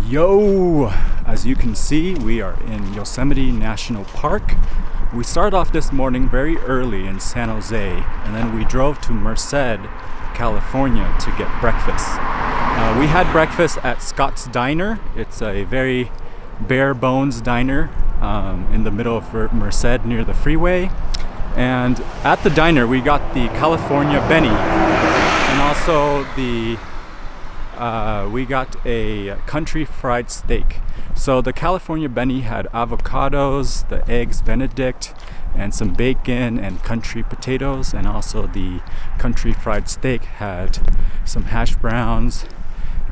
Yo! As you can see, we are in Yosemite National Park. We started off this morning very early in San Jose, and then we drove to Merced, California to get breakfast. We had breakfast at Scott's Diner. It's a very bare bones diner in the middle of Merced near the freeway. And at the diner, we got the California Benny, and also we got a country fried steak. So the California Benny had avocados, the eggs Benedict, and some bacon and country potatoes. And also the country fried steak had some hash browns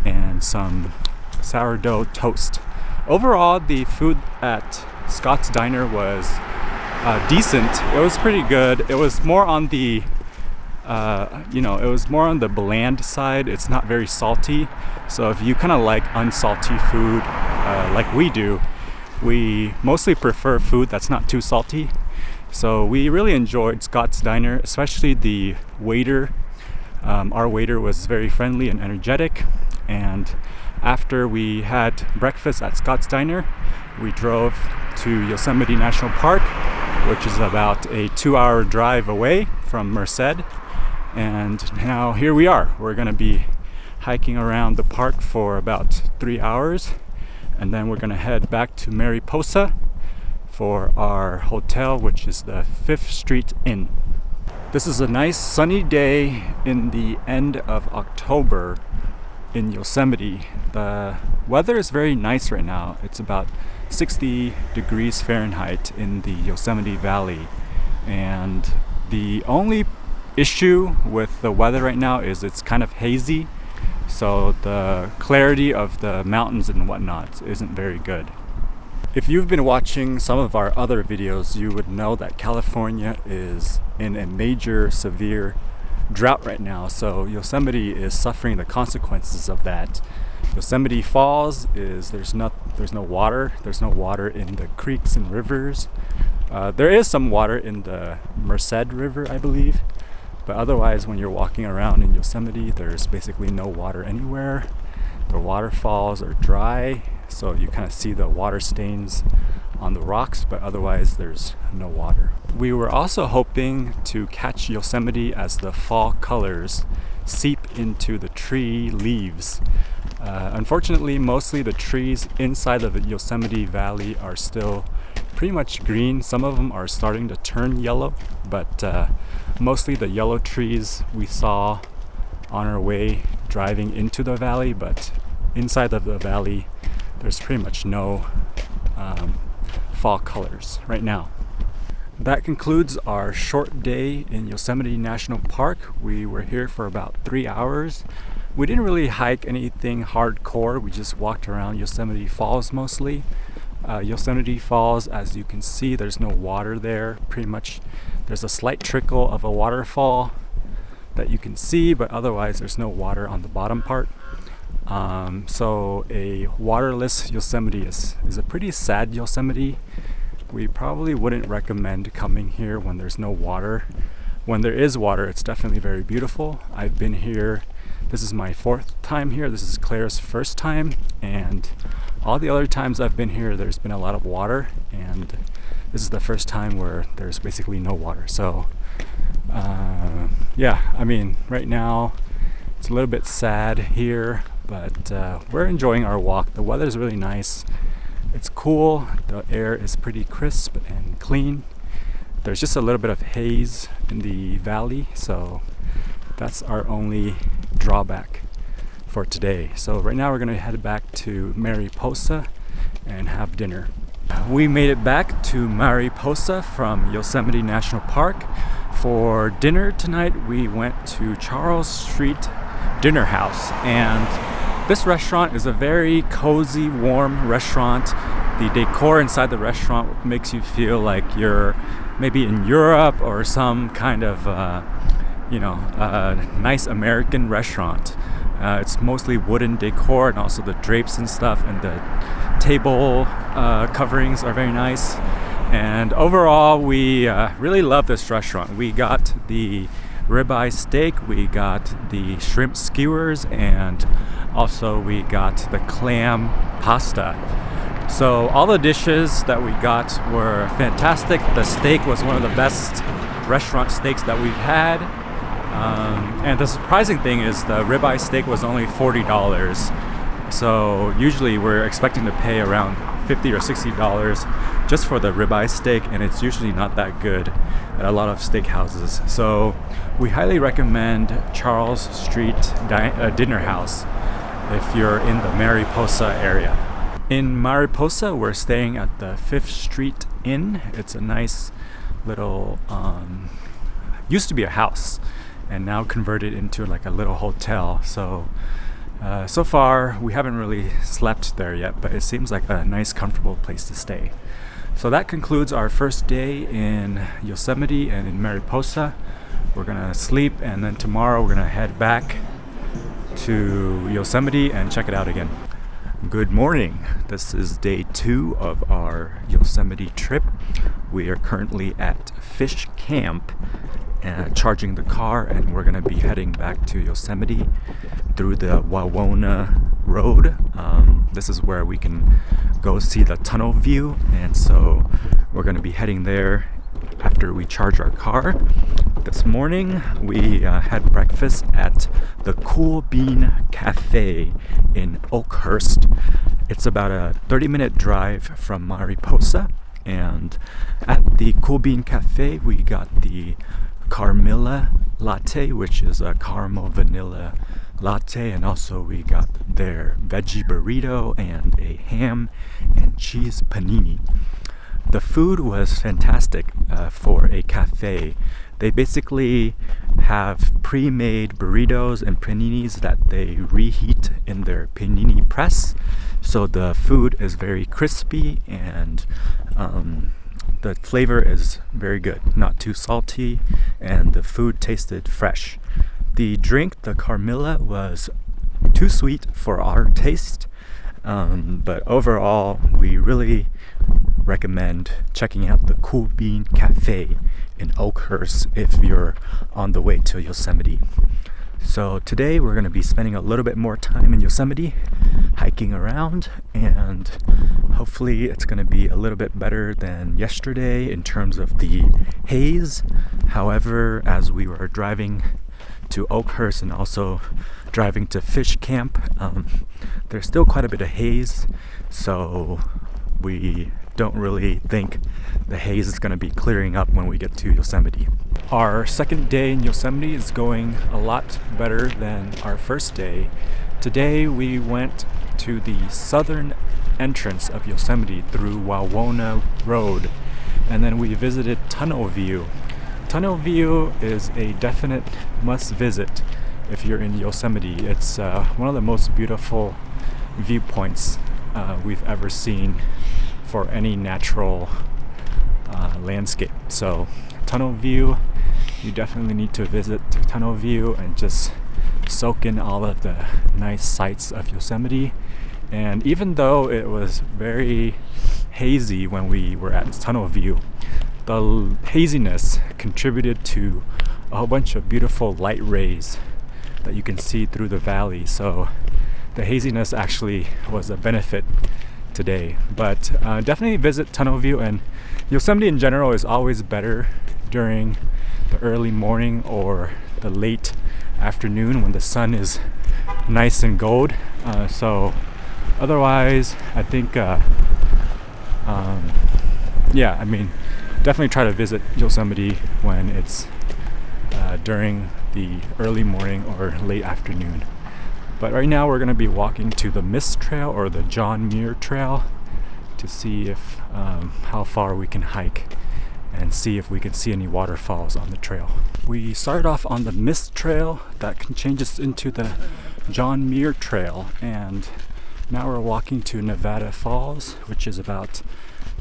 and some sourdough toast. Overall, the food at Scott's Diner was decent. It was pretty good. It was more on the it was more on the bland side. It's not very salty. So if you kind of like unsalty food, like we do, we mostly prefer food that's not too salty. So we really enjoyed Scott's Diner, especially the waiter. Our waiter was very friendly and energetic. And after we had breakfast at Scott's Diner, we drove to Yosemite National Park, which is about a 2-hour drive away from Merced. And now here we are. We're going to be hiking around the park for about 3 hours, and then we're going to head back to Mariposa for our hotel, which is the 5th Street Inn. This is a nice sunny day in the end of October in Yosemite. The weather is very nice right now. It's about 60 degrees Fahrenheit in the Yosemite Valley, and the only issue with the weather right now is it's kind of hazy, so the clarity of the mountains and whatnot isn't very good. If you've been watching some of our other videos, you would know that California is in a major severe drought right now, so Yosemite is suffering the consequences of that. Yosemite Falls is there's no water in the creeks and rivers. There is some water in the Merced River, I believe. But otherwise, when you're walking around in Yosemite, there's basically no water anywhere. The waterfalls are dry, so you kind of see the water stains on the rocks, but otherwise there's no water. We were also hoping to catch Yosemite as the fall colors seep into the tree leaves. Unfortunately, mostly the trees inside of the Yosemite Valley are still pretty much green. Some of them are starting to turn yellow, but mostly the yellow trees we saw on our way driving into the valley, but inside of the valley there's pretty much no fall colors right now. That concludes our short day in Yosemite National Park. We were here for about 3 hours. We didn't really hike anything hardcore. We just walked around Yosemite Falls mostly. Yosemite Falls, as you can see, there's no water there. Pretty much there's a slight trickle of a waterfall that you can see, but otherwise there's no water on the bottom part. So a waterless Yosemite is a pretty sad Yosemite. We probably wouldn't recommend coming here when there's no water. When there is water, it's definitely very beautiful. I've been here. This is my 4th time here. This is Claire's 1st time, and all the other times I've been here, there's been a lot of water, and this is the first time where there's basically no water. So, right now it's a little bit sad here, but we're enjoying our walk. The weather's really nice. It's cool. The air is pretty crisp and clean. There's just a little bit of haze in the valley, so that's our only drawback for today. So right now we're going to head back to Mariposa and have dinner. We made it back to Mariposa from Yosemite National Park. For dinner tonight, we went to Charles Street Dinner House, and this restaurant is a very cozy, warm restaurant. The decor inside the restaurant makes you feel like you're maybe in Europe or some kind of nice American restaurant. It's mostly wooden decor, and also the drapes and stuff, and the table coverings are very nice. And overall, we really love this restaurant. We got the ribeye steak, we got the shrimp skewers, and Also, we got the clam pasta. So all the dishes that we got were fantastic. The steak was one of the best restaurant steaks that we've had. And the surprising thing is the ribeye steak was only $40. So usually we're expecting to pay around $50 or $60 just for the ribeye steak, and it's usually not that good at a lot of steakhouses. So we highly recommend Charles Street Dinner House if you're in the Mariposa area. In Mariposa, we're staying at the 5th Street Inn. It's a nice little, used to be a house and now converted into like a little hotel. So far we haven't really slept there yet, but it seems like a nice, comfortable place to stay. So that concludes our first day in Yosemite and in Mariposa. We're gonna sleep, and then tomorrow we're gonna head back to Yosemite and check it out again. Good morning. This is day 2 of our Yosemite trip. We are currently at Fish Camp charging the car, and we're going to be heading back to Yosemite through the Wawona Road. This is where we can go see the tunnel view, and so we're going to be heading there after we charge our car. This morning we had breakfast at the Cool Bean Cafe in Oakhurst. It's about a 30-minute drive from Mariposa, and at the Cool Bean Cafe we got the Carmilla latte, which is a caramel vanilla latte, and also we got their veggie burrito and a ham and cheese panini. The food was fantastic for a cafe. They basically have pre-made burritos and paninis that they reheat in their panini press. So the food is very crispy, and the flavor is very good, not too salty, and the food tasted fresh. The drink, the Carmilla, was too sweet for our taste, but overall we really recommend checking out the Cool Bean Cafe in Oakhurst if you're on the way to Yosemite. So today we're going to be spending a little bit more time in Yosemite, hiking around, and hopefully it's going to be a little bit better than yesterday in terms of the haze. However, as we were driving to Oakhurst and also driving to Fish Camp, there's still quite a bit of haze, so we don't really think the haze is going to be clearing up when we get to Yosemite. Our second day in Yosemite is going a lot better than our first day. Today we went to the southern entrance of Yosemite through Wawona Road, and then we visited Tunnel View. Tunnel View is a definite must visit if you're in Yosemite. It's one of the most beautiful viewpoints we've ever seen for any natural landscape. So Tunnel View, you definitely need to visit Tunnel View and just soak in all of the nice sights of Yosemite. And even though it was very hazy when we were at Tunnel View, the haziness contributed to a whole bunch of beautiful light rays that you can see through the valley. So the haziness actually was a benefit today. But definitely visit Tunnel View, and Yosemite in general is always better during the early morning or the late afternoon when the sun is nice and gold. So otherwise I think definitely try to visit Yosemite when it's during the early morning or late afternoon. But right now we're going to be walking to the Mist Trail or the John Muir Trail to see if how far we can hike and see if we can see any waterfalls on the trail. We started off on the Mist Trail that changes into the John Muir Trail, and now we're walking to Nevada Falls, which is about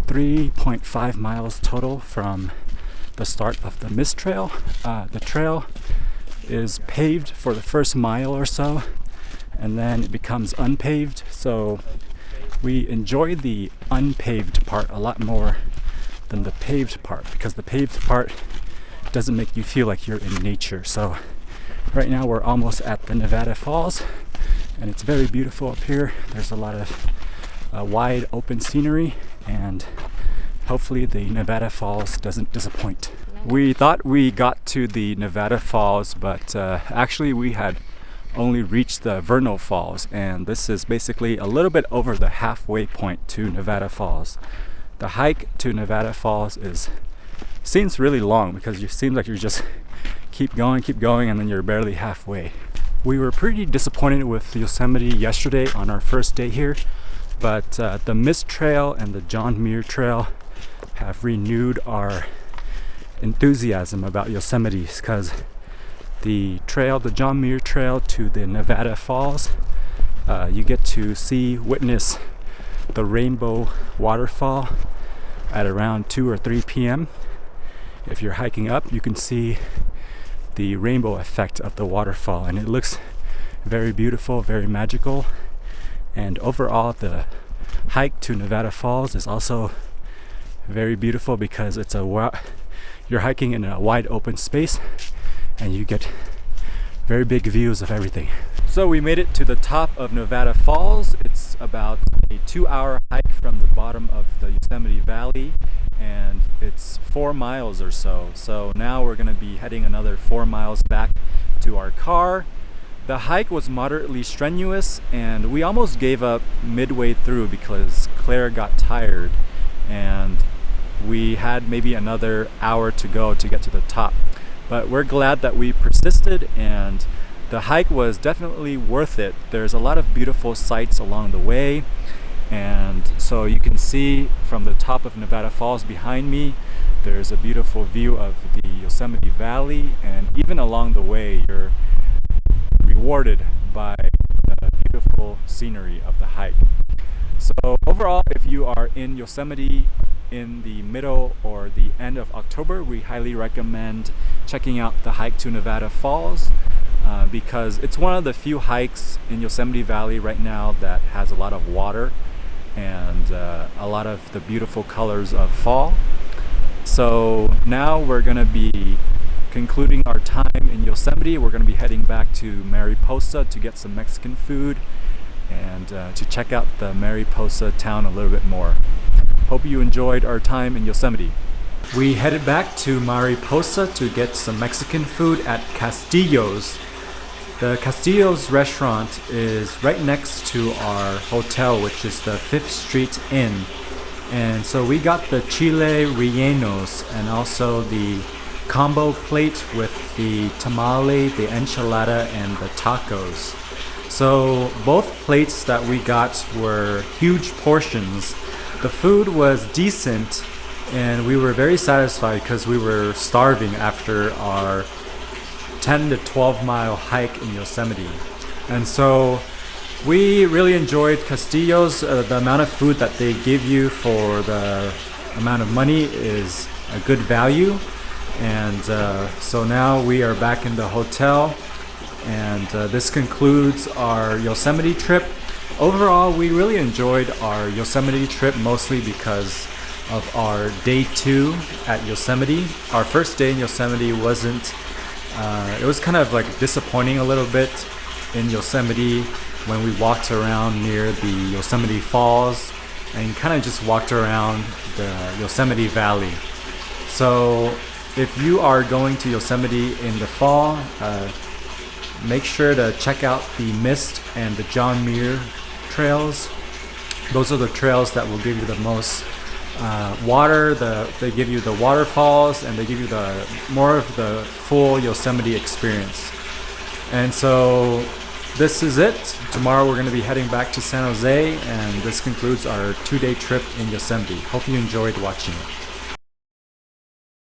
3.5 miles total from the start of the Mist Trail. The trail is paved for the first mile or so, and then it becomes unpaved. So we enjoy the unpaved part a lot more than the paved part, because the paved part doesn't make you feel like you're in nature. So right now we're almost at the Nevada Falls, and it's very beautiful up here. There's a lot of wide open scenery, and hopefully the Nevada Falls doesn't disappoint. We thought we got to the Nevada Falls, but actually we had only reached the Vernal Falls, and this is basically a little bit over the halfway point to Nevada Falls. The hike to Nevada Falls seems really long because it seems like you're just keep going, and then you're barely halfway. We were pretty disappointed with Yosemite yesterday on our first day here, but the Mist Trail and the John Muir Trail have renewed our enthusiasm about Yosemite, because the John Muir Trail to the Nevada Falls, you get to witness the Rainbow Waterfall at around 2 or 3 p.m. If you're hiking up, you can see the rainbow effect of the waterfall, and it looks very beautiful, very magical. And overall, the hike to Nevada Falls is also very beautiful because you're hiking in a wide open space and you get very big views of everything. So we made it to the top of Nevada Falls. It's about a 2-hour hike from the bottom of the Yosemite Valley, and it's 4 miles or so. So now we're going to be heading another 4 miles back to our car. The hike was moderately strenuous, and we almost gave up midway through because Claire got tired, and we had maybe another hour to go to get to the top. But we're glad that we persisted, and the hike was definitely worth it. There's a lot of beautiful sights along the way, and so you can see from the top of Nevada Falls behind me, there's a beautiful view of the Yosemite Valley, and even along the way you're rewarded by the beautiful scenery of the hike. So overall, if you are in Yosemite in the middle or the end of October, we highly recommend checking out the hike to Nevada Falls, because it's one of the few hikes in Yosemite Valley right now that has a lot of water and a lot of the beautiful colors of fall. So now we're going to be concluding our time in Yosemite. We're going to be heading back to Mariposa to get some Mexican food and to check out the Mariposa town a little bit more. Hope you enjoyed our time in Yosemite. We headed back to Mariposa to get some Mexican food at Castillo's. The Castillo's restaurant is right next to our hotel, which is the 5th Street Inn. And so we got the chile rellenos and also the combo plate with the tamale, the enchilada, and the tacos. So both plates that we got were huge portions. The food was decent, and we were very satisfied because we were starving after our 10 to 12 mile hike in Yosemite. And so we really enjoyed Castillo's. The amount of food that they give you for the amount of money is a good value. And so now we are back in the hotel, and this concludes our Yosemite trip. Overall, we really enjoyed our Yosemite trip, mostly because of our day 2 at Yosemite. Our first day in Yosemite it was kind of like disappointing a little bit in Yosemite when we walked around near the Yosemite Falls and kind of just walked around the Yosemite Valley. So if you are going to Yosemite in the fall, make sure to check out the Mist and the John Muir trails. Those are the trails that will give you the most water. They give you the waterfalls, and they give you more of the full Yosemite experience. And so this is it. Tomorrow we're going to be heading back to San Jose, and this concludes our 2-day trip in Yosemite. Hope you enjoyed watching it.